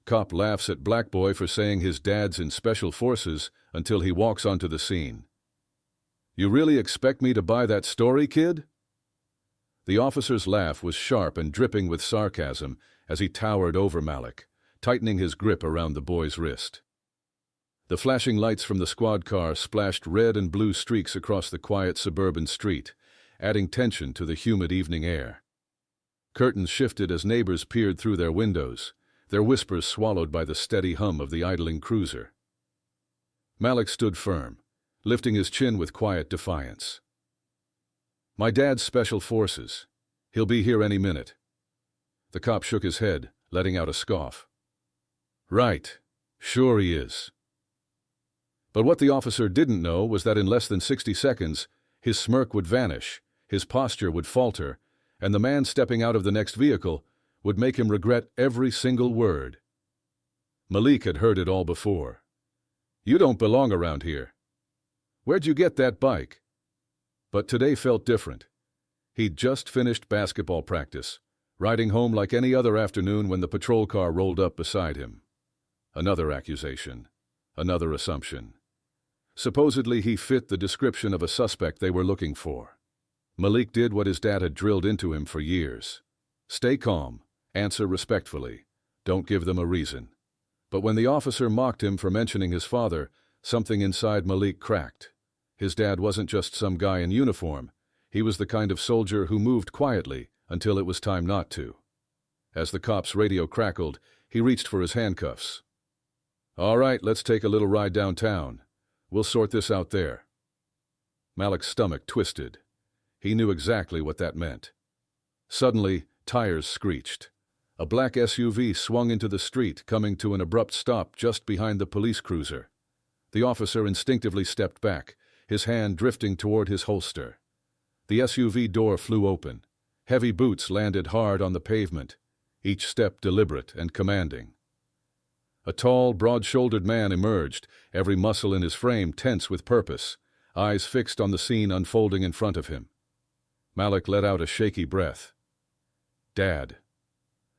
Cop laughs at black boy for saying his dad's in special forces until he walks onto the scene. You really expect me to buy that story, kid? The officer's laugh was sharp and dripping with sarcasm as he towered over Malik, tightening his grip around the boy's wrist. The flashing lights from the squad car splashed red and blue streaks across the quiet suburban street, adding tension to the humid evening air. Curtains shifted as neighbors peered through their windows, their whispers swallowed by the steady hum of the idling cruiser. Malik stood firm, lifting his chin with quiet defiance. My dad's special forces. He'll be here any minute. The cop shook his head, letting out a scoff. Right. Sure he is. But what the officer didn't know was that in less than 60 seconds, his smirk would vanish, his posture would falter, and the man stepping out of the next vehicle would make him regret every single word. Malik had heard it all before. You don't belong around here. Where'd you get that bike? But today felt different. He'd just finished basketball practice, riding home like any other afternoon when the patrol car rolled up beside him. Another accusation. Another assumption. Supposedly he fit the description of a suspect they were looking for. Malik did what his dad had drilled into him for years. Stay calm, answer respectfully, don't give them a reason. But when the officer mocked him for mentioning his father, something inside Malik cracked. His dad wasn't just some guy in uniform. He was the kind of soldier who moved quietly until it was time not to. As the cop's radio crackled, he reached for his handcuffs. All right, let's take a little ride downtown. We'll sort this out there. Malik's stomach twisted. He knew exactly what that meant. Suddenly, tires screeched. A black SUV swung into the street, coming to an abrupt stop just behind the police cruiser. The officer instinctively stepped back, his hand drifting toward his holster. The SUV door flew open. Heavy boots landed hard on the pavement, each step deliberate and commanding. A tall, broad-shouldered man emerged, every muscle in his frame tense with purpose, eyes fixed on the scene unfolding in front of him. Malik let out a shaky breath. Dad.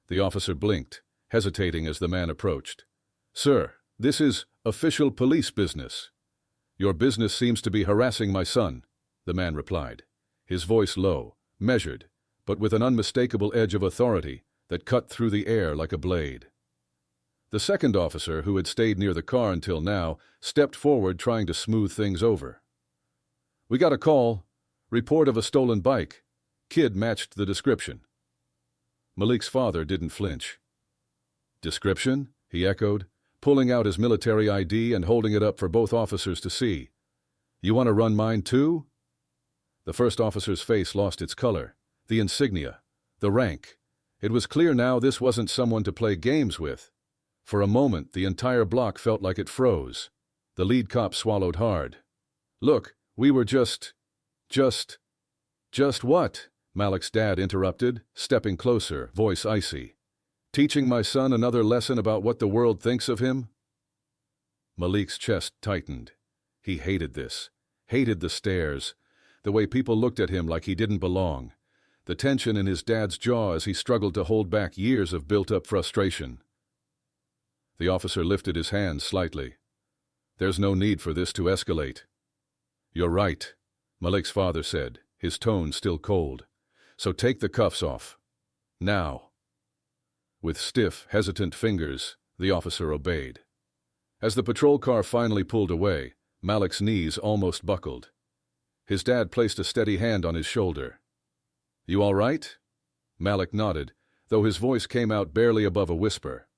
The officer blinked, hesitating as the man approached. Sir, this is official police business. Your business seems to be harassing my son, the man replied, his voice low, measured, but with an unmistakable edge of authority that cut through the air like a blade. The second officer, who had stayed near the car until now, stepped forward trying to smooth things over. We got a call. Report of a stolen bike. Kid matched the description. Malik's father didn't flinch. Description? He echoed, pulling out his military ID and holding it up for both officers to see. You want to run mine too? The first officer's face lost its color, the insignia, the rank. It was clear now this wasn't someone to play games with. For a moment, the entire block felt like it froze. The lead cop swallowed hard. Look, we were just what? Malik's dad interrupted, stepping closer, voice icy. Teaching my son another lesson about what the world thinks of him? Malik's chest tightened. He hated this, hated the stares, the way people looked at him like he didn't belong, the tension in his dad's jaw as he struggled to hold back years of built-up frustration. The officer lifted his hand slightly. There's no need for this to escalate. You're right, Malik's father said, his tone still cold. So take the cuffs off. Now. With stiff, hesitant fingers, the officer obeyed. As the patrol car finally pulled away, Malik's knees almost buckled. His dad placed a steady hand on his shoulder. You all right? Malik nodded, though his voice came out barely above a whisper.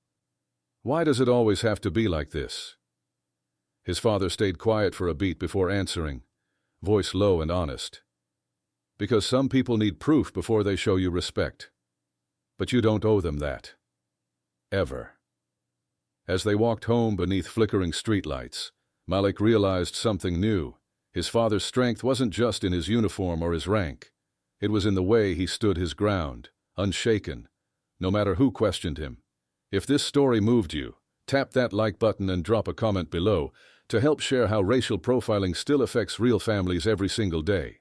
Why does it always have to be like this? His father stayed quiet for a beat before answering, voice low and honest. Because some people need proof before they show you respect. But you don't owe them that. Ever. As they walked home beneath flickering streetlights, Malik realized something new. His father's strength wasn't just in his uniform or his rank. It was in the way he stood his ground, unshaken, no matter who questioned him. If this story moved you, tap that like button and drop a comment below to help share how racial profiling still affects real families every single day.